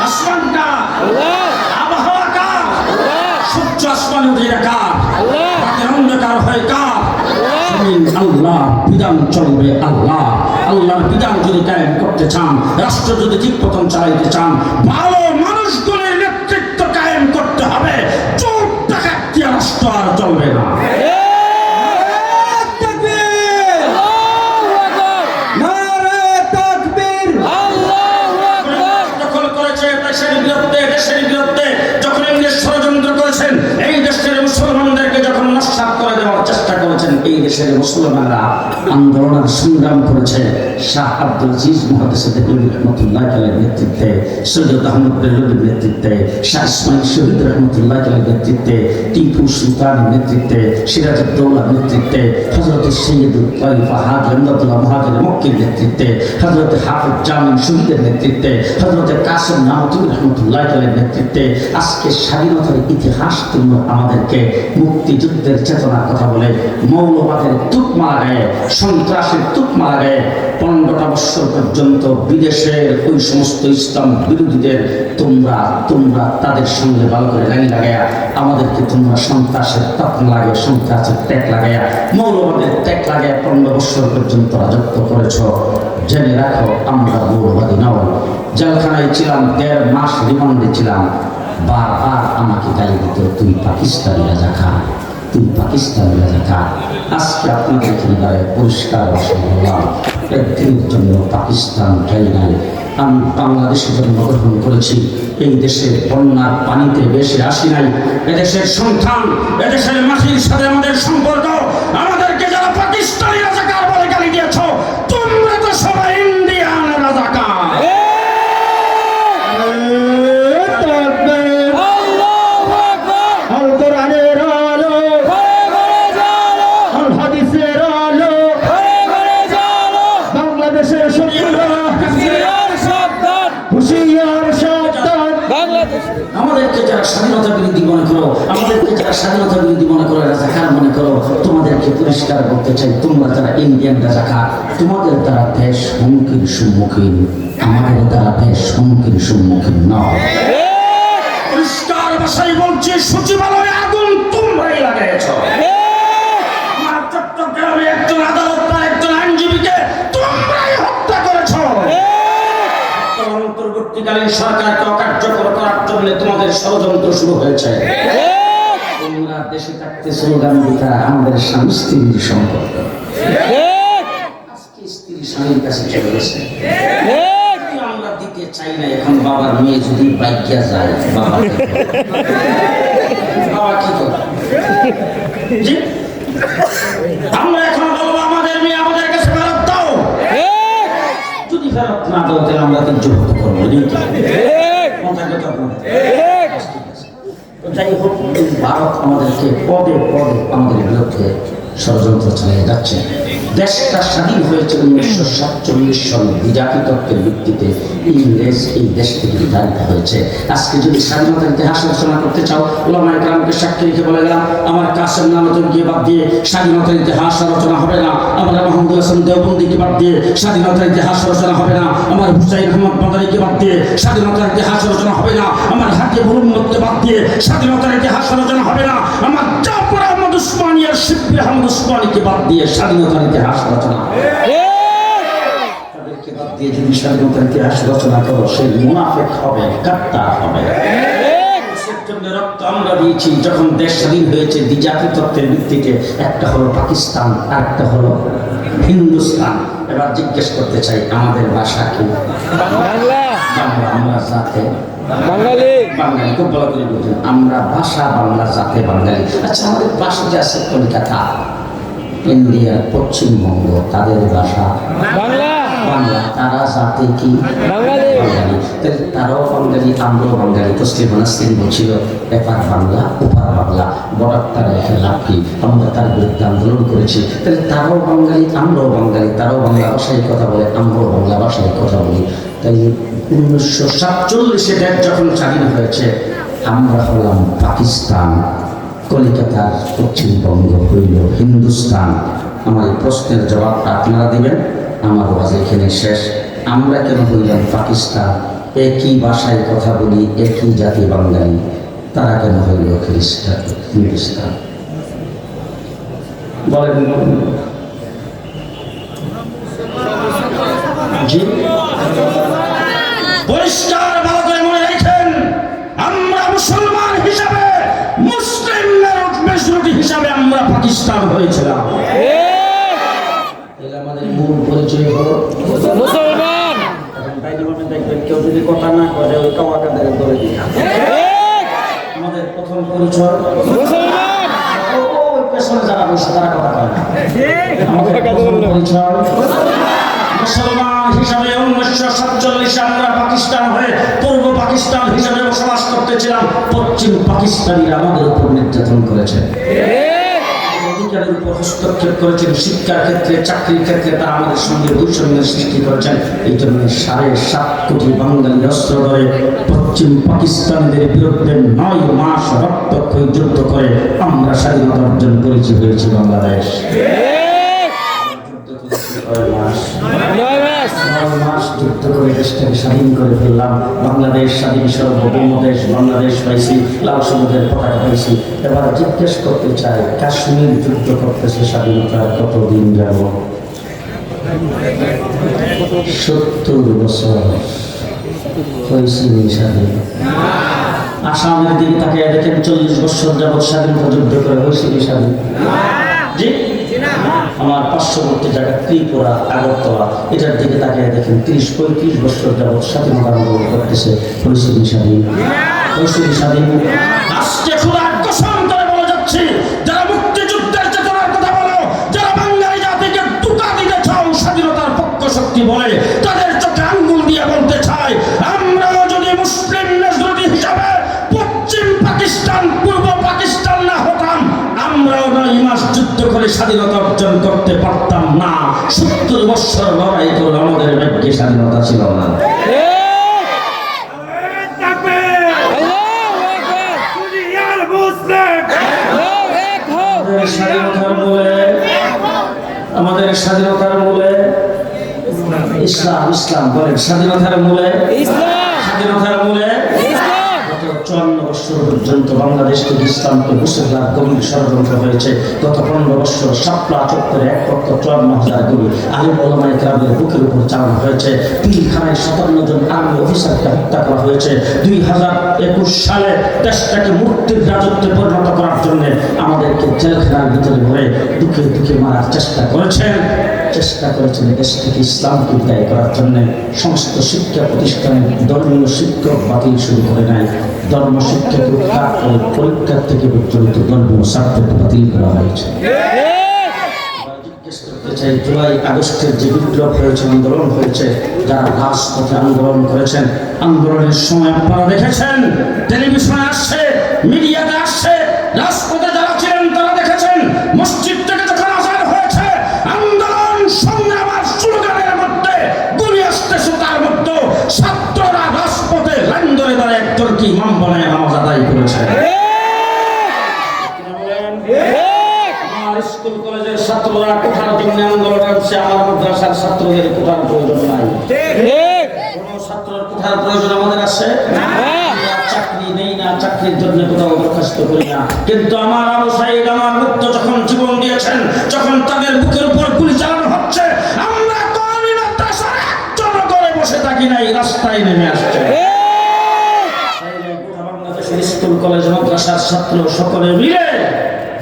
আসমানটা, আবহাওয়াটা, সূর্য আসমানে উঠে কার, রাতের অন্ধকার হয় কার, আল্লাহ বিধান চলবে আল্লাহ। আল্লাহর বিধান যদি কায়েম করতে চান, রাষ্ট্র যদি ঠিক মতন চালাইতে চান, ভালো মানুষগুলির নেতৃত্ব কায়েম করতে হবে। চোর ডাকাত রাষ্ট্র আর চলবে না। দখল করেছে দেশের বিরুদ্ধে যখন ইংরেজ ষড়যন্ত্র করেছেন, এই দেশের মুসলমানদেরকে যখন নস্যাৎ করে দেওয়ার চেষ্টা করেছেন, এই দেশের মুসলমানরা আন্দোলনের সংগ্রাম করেছে। শাহ আব্দুল আজিজ মুহাদ্দিস দেহলভী রহমাতুল্লাহ আলাইহির নেতৃত্বে, সৈয়দ আহমদ বেরলভীর নেতৃত্বে, শাহ ইসমাইল শহীদ রহমাতুল্লাহ আলাইহির নেতৃত্বে, টিপু সুলতানের নেতৃত্বে, সিরাজউদ্দৌলার নেতৃত্বে, হযরত সৈয়দুল তাইফা হাজী আব্দুল্লাহ মুহাজির মক্কির নেতৃত্বে, হযরত হাফিজ জামিল শহীদের নেতৃত্বে, হযরত কাসেম নামতুল রহমাতুল্লাহ আলাইহির নেতৃত্বে আজকে স্বাধীনতার ইতিহাস তুলে আমাদেরকে মুক্তিযুদ্ধের চেতনার কথা বলে মৌলবাদের তুকমা লাগায়, সন্ত্রাসের তুকমা লাগায় 15টা বছর পর্যন্ত বিদেশের ওই সমস্ত ইসলাম বিরোধীদের তোমরা তাদের সঙ্গে ভালো করে লাইন লাগাইয়া আমাদেরকে তোমরা সন্ত্রাসের তকমা লাগায়, সন্ত্রাসের ট্যাগ লাগাইয়া, মৌলবাদের ট্যাগ লাগাইয়া 15 বছর পর্যন্ত রাজত্ব করেছ। জেনে রাখো আমরা মৌলবাদী নয়। জেলখানায় ছিলাম, 1.5 মাস রিমান্ডে ছিলাম। বারবার আমাকে গালি দিত, তুই পাকিস্তানি রাজাকার, তুই পাকিস্তানি রাজাকার। আজকে আপনাদের এখানে পরিষ্কার বললাম, একদিনের জন্য পাকিস্তান যাই নাই। আমি বাংলাদেশে জন্মগ্রহণ করেছি, এই দেশের বন্যার পানিতে বেশি আসি নাই। এদেশের সন্তান, এদেশের মাটির সাথে আমাদের সম্পর্ক। আমাদেরকে যারা পাকিস্তানি রাজাকার বলে গালি দিয়েছ, তোমরা তো সবাই ইন্ডিয়ান রাজাকার। আমাদেরকে যারা স্বাধীনতা বিরোধী মনে করো, আমাদেরকে যারা স্বাধীনতা বিরোধী মনে করো, রাজাকার মনে করো, তোমাদেরকে পরিষ্কার করতে চাই, তোমরা যারা ইন্ডিয়ান রাজাকার, তোমাদের দ্বারা দেশ হুমকির সম্মুখীন, আমাদের দ্বারা দেশ হুমকির সম্মুখীন নয়। পরিষ্কার ভাষায় বলছি, সচিবালয়ে আগুন তোমরাই লাগাইছ। আমার চট্টগ্রামে একজন আদালত আর একজন আইনজীবীকে তোমরাই হত্যা করেছ। অন্তর্বর্তীকালীন সরকারকে অকার্যকর করার জন্য তোমাদের ষড়যন্ত্র শুরু হয়েছে। তোমরা দেশে থাকতে স্লোগান দিতা আমাদের স্বামী স্ত্রীর সম্পর্ক, আজকে স্ত্রী স্বামীর কাছে চলে গেছে। আমরা দিতে চাই না। এখন বাবার মেয়ে যদি বাইকিয়া যায়, বাবা কি করে? আমরা এখন বলবো আমাদের মেয়ে আমাদের কাছে ফেরত দাও। যদি ফেরত না দাও তাহলে আমরা তির্য করবো। যাই হোক, ভারত আমাদেরকে পদে পদে আমাদের বিরুদ্ধে ষড়যন্ত্র চালিয়ে যাচ্ছে। দেশটা স্বাধীন হয়েছে 1947 সালে বিজাতি তত্ত্বের ভিত্তিতে। ইংরেজ এই দেশ থেকে বিতাড়িত হয়েছে। আজকে যদি স্বাধীনতার ইতিহাস আলোচনা করতে চাও, ওলামায়ে কেরামকে সাক্ষী রেখে বলে গেলাম, আমার কাসেম নামতুলকে বাদ দিয়ে স্বাধীনতার ইতিহাস আলোচনা হবে না। আমার মাহমুদুল হাসান দেওবন্দিকে বাদ দিয়ে স্বাধীনতার ইতিহাস আলোচনা হবে না। আমার হুসাইন আহমদ মাদারীকে বাদ দিয়ে স্বাধীনতার ইতিহাস আলোচনা হবে না। আমার হাকিমুল উম্মতকে বাদ দিয়ে স্বাধীনতার ইতিহাস আলোচনা হবে না। আমার জাফর আহমদ উসমানী আর শিবলি আহমদ উসমানীকে বাদ দিয়ে স্বাধীনতার ইতিহাস রচনা তাদেরকে বাদ দিয়ে যদি স্বাধীনতার ইতিহাস রচনা করো, সে মুনাফিক হবে, গাদ্দার হবে। রক্ত আমরা দিয়েছি যখন দেশ স্বাধীন হয়েছে দ্বিজাতি তত্ত্বের ভিত্তিতে। একটা হলো পাকিস্তান, আর একটা হলো হিন্দুস্তান। এবার জিজ্ঞেস করতে চাই, আমাদের ভাষা কি? বাংলা। আমরা জাতে বাঙালি। বাঙালি খুব ভালো করে বলছেন, আমরা ভাষা বাংলা, জাতে বাঙালি। আচ্ছা, আমাদের পাশে যে আছে কলকাতা, ইন্ডিয়ার পশ্চিমবঙ্গ, তাদের ভাষা বাংলা। বাংলা, তারা জাতি কি? বাঙালি। তাহলে তারাও বাঙালি, আমরাও বাঙালি। তসলিম নাসরিন বলছিল, এপার বাংলা ওপার বাংলা, বর্ডার তারা এখানে লাভ কি? আমরা তার বিরুদ্ধে আন্দোলন করেছি। তাহলে তারাও বাঙালি, আমরাও বাঙালি। তারাও বাংলা ভাষায় কথা বলে, আমরাও বাংলা ভাষায় কথা বলি। তাই 1947 দেশ যখন স্বাধীন হয়েছে, আমরা হলাম পাকিস্তান, কলিকাতার পশ্চিমবঙ্গ হইল হিন্দুস্তান। আমার এই প্রশ্নের জবাবটা আপনারা দিবেন। আমার ওয়াজ এখানে শেষ। আমরা কেন হইলাম পাকিস্তান, একই ভাষায় কথা বলি, একই জাতি বাঙালি, তারা কেন হইল খ্রিস্টান হিন্দুস্তান? বলেন জি, পরিষ্কার ভালো করে মনে রাখেন, আমরা মুসলমান হিসাবে, মুসলিম মেজরিটি হিসাবে আমরা পাকিস্তান হয়েছিলাম। আমাদের মূল পরিচয় হলো মুসলমান। দেখবেন কেউ যদি কথা না করে ওই কাওয়াকাদের ধরে দিই, আমাদের প্রথম পরিচয় মুসলমান। ওই পেছনে যারা বসে তারা কথা কয় না, আমাদের প্রথম পরিচয় মুসলমান হিসাবে। 1947 আমরা পাকিস্তান হয়ে পূর্ব পাকিস্তান হিসাবে বসবাস করতেছিলাম। পশ্চিম পাকিস্তানিরা আমাদের উপর নির্যাতন করেছে, অধিকারের উপর হস্তক্ষেপ করেছেন, শিক্ষার ক্ষেত্রে, চাকরির ক্ষেত্রে তারা আমাদের সঙ্গে বৈষম্যের সৃষ্টি করেছেন। এই জন্য 7.5 কোটি বাঙালি অস্ত্র ধরে পশ্চিম পাকিস্তানিদের বিরুদ্ধে 9 মাস রক্তক্ষয়ী যুদ্ধ করে আমরা স্বাধীনতা অর্জন করেছি, হয়েছি বাংলাদেশ। 9 মাস যুদ্ধ করে দেশটাকে স্বাধীন করে ফেললাম। বাংলাদেশ স্বাধীন সার্বভৌম দেশ, বাংলাদেশ পাইছি, লাল সবুজের পতাকা পাইছি। এবার জিজ্ঞেস করতে চাই, কাশ্মীর যুদ্ধ করতেছে স্বাধীনতার কতদিন যাব? 70 বছর হয়েছি স্বাধীন। আসামের দিকে তাকে দেখেন 40 বছর যাবৎ স্বাধীনতা যুদ্ধ করে হয়েছিল স্বাধীন। জি, আমার পার্শ্ববর্তী জায়গা ত্রিপুরা, আগরতলা, এটার দিকে তাকিয়ে দেখেন 30-35 বছর যাবৎ স্বাধীনতা আন্দোলন করতেছে, পরিস্থিতি স্বাধীন, পরিস্থিতি স্বাধীন। আজকে খোদার কসম করে বলে যাচ্ছি, যারা মুক্তিযুদ্ধের চেতনার কথা বলো, যারা বাঙালি জাতিকে টুকা দিতে চাও স্বাধীনতার পক্ষ শক্তি বলে, তাদের চোখে আঙ্গুল দিয়ে বলতে চাই, আমরাও যদি মুসলিম মেজরিটি হিসাবে পশ্চিম পাকিস্তান, পূর্ব পাকিস্তান না হতাম, আমরাও 9 মাস যুদ্ধ করে স্বাধীনতা অর্জন করতে পারতাম না। 70 বছর লড়াই করে আমাদের ভাগ্যে স্বাধীনতা ছিল না। আমাদের স্বাধীনতার মূলে ইসলাম, ইসলাম বলেন, স্বাধীনতার মূলে ইসলাম, স্বাধীনতার মূলে ইসলাম। 54 বছর পর্যন্ত বাংলাদেশকে ইসলামকে মুছে ফেলার গভীর ষড়যন্ত্র হয়েছে। গত 15 বছর শাপলা চত্বরে 1,54,000 গুলি আলিম ওলামায়ে কেরামের বুকের উপর চালানো হয়েছে। পিলখানায় 57 জন আর্মি অফিসারকে হত্যা করা হয়েছে। 2021 সালে দেশটাকে মুক্তির রাজত্বে পরিণত করার জন্য আমাদেরকে জেলখানার ভিতরে ভরে দুঃখে দুঃখে মারার চেষ্টা করেছেন। দেশ থেকে ইসলামকে বিদায় করার জন্য সমস্ত শিক্ষা প্রতিষ্ঠানে ধর্মীয় শিক্ষক বাতিল শুরু করে নাই। ধর্ম শিক্ষাকে উৎখাত করে পরীক্ষা থেকে পর্যন্ত ধর্মীয় সার্টিফিকেট বাতিল করা হয়েছে। জিজ্ঞেস করতে চাই, জুলাই আগস্টের যে বিপ্লব হয়েছে, আন্দোলন হয়েছে, যারা রাজপথে আন্দোলন করেছেন, আন্দোলনের সময় আপনারা দেখেছেন, টেলিভিশনে আসছে, মিডিয়াতে আসছে, রাজপথে যারা ছিলেন তারা দেখেছেন, মসজিদ থেকে যখন আজান হয়েছে, আন্দোলন সংগ্রাম আর স্লোগানের মধ্যে গুলি আসতেছে, তার মধ্যে ছাত্ররা রাজপথে লাইন ধরে দাঁড়ায় একজনকে ইমাম বানায় নামাজ আদায় করেছে। আমার স্কুল কলেজের ছাত্ররা কোঠার জন্য আন্দোলন করছে, আমার মাদ্রাসার ছাত্রদের কোঠার প্রয়োজন নাই। কোনো ছাত্রের কোঠার প্রয়োজন আমাদের আছে? চাকরি নেই না, চাকরির জন্য কোথাও দরখাস্ত করি না, কিন্তু আমার আবু সাঈদ, আমার মুক্ত যখন জীবন দিয়েছেন, যখন তাদের বুকের উপর গুলি চালানো হচ্ছে, আমরা কওমি মাদ্রাসার একজন করে বসে থাকি নাই, রাস্তায় নেমে আসছে। বাংলাদেশের স্কুল কলেজ মাদ্রাসার ছাত্র সকলে মিলে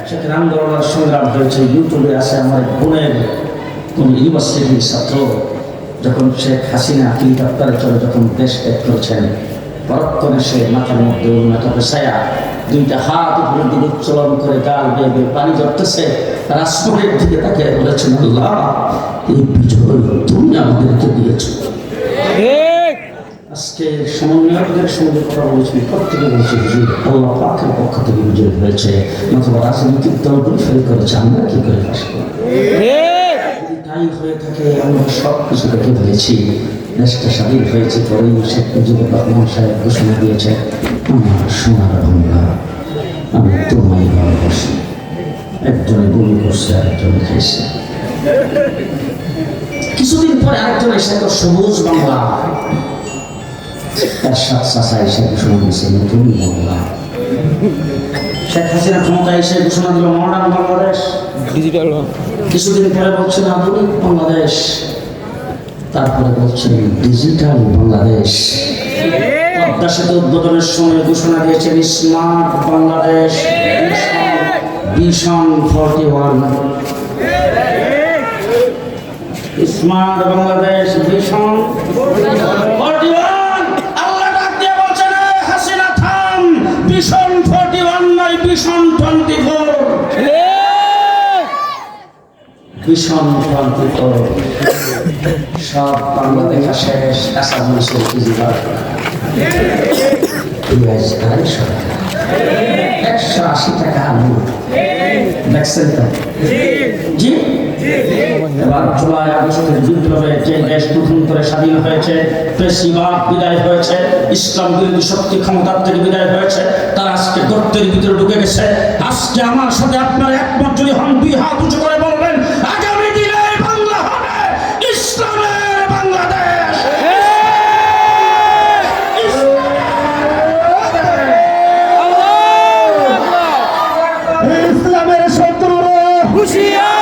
সেখানে আন্দোলনের সংগ্রাম হয়েছে। ইউটিউবে আছে আমার বোনের কোন ইউনিভার্সিটির ছাত্র, যখন শেখ হাসিনা হেলিকপ্টারে চলে যখন দেশ ত্যাগ করেছেন, পরক্ষণে সে মাথার মধ্যে উন্নত ছায়া, 2টা হাত উপরের দিকে উচ্চলন করে গাল বেয়ে বেয়ে পানি ঝরতেছে, রাজপথের দিকে তাকে বলেছেন, আল্লাহ এই বিজয় তুমি আমাদেরকে দিয়েছ। আজকে সমন্বয়কদের সঙ্গে কথা বলেছি, প্রত্যেকে বলছে আল্লাহ পাকের পক্ষ থেকে বিজয় হয়েছে, অথবা রাজনৈতিক দলগুলো ফেল করেছে, আমরা কি করে আসবো? তাই হয়ে থাকে, আমরা সব কিছু দেখে ফেলেছি। দেশটা স্বাধীন হয়েছে পরেই শেখ মুজিবুর রহমান সাহেব ঘোষণা দিয়েছে, আমার সোনার বাংলা, আমি তোমায় ভালোবাসি। একজনে গুলি করছে, আরেকজনে খাইছে। কিছুদিন পরে আরেকজন এসে তো সবুজ বাংলা, এরশাদ চাচা এসে ঘোষণা দিয়েছে নতুন বাংলা। শেখ হাসিনা ক্ষমতা এসে ঘোষণা দিল মডার্ন বাংলাদেশ, ডিজিটাল। কিছুদিন পরে বলছেন আধুনিক বাংলাদেশ, তারপরে বলছেন ডিজিটাল বাংলাদেশ। পদ্মা সেতু উদ্বোধনের সময় ঘোষণা দিয়েছেন smart Bangladesh, vision 41। Smart Bangladesh vision 41। আল্লাহ ডাক দিয়ে বলছেন হাসিনা থাম, ভিশন 41 নয় ভিশন 24। ভিশন 24 সব বাংলা দেখা শেষ, কাঁচা মরিচের কেজি 180 টাকা আলু দেখছেন তো? জি, এবার জুলাই আগস্টের বিপ্লবে যে দেশ প্রথম করে স্বাধীন হয়েছে, পেশিবাদ বিদায় হয়েছে, ইসলাম বিরোধী শক্তি ক্ষমতার থেকে বিদায় হয়েছে, তারা আজকে গর্তের ভিতরে ঢুকে গেছে। আজকে আমার সাথে আপনার একমত যদি হন, দুই হাত উঁচু করে বলবেন আগামী দিনে বাংলা হবে ইসলামের বাংলাদেশ। ইসলামের শত্রুরা হুঁশিয়ার।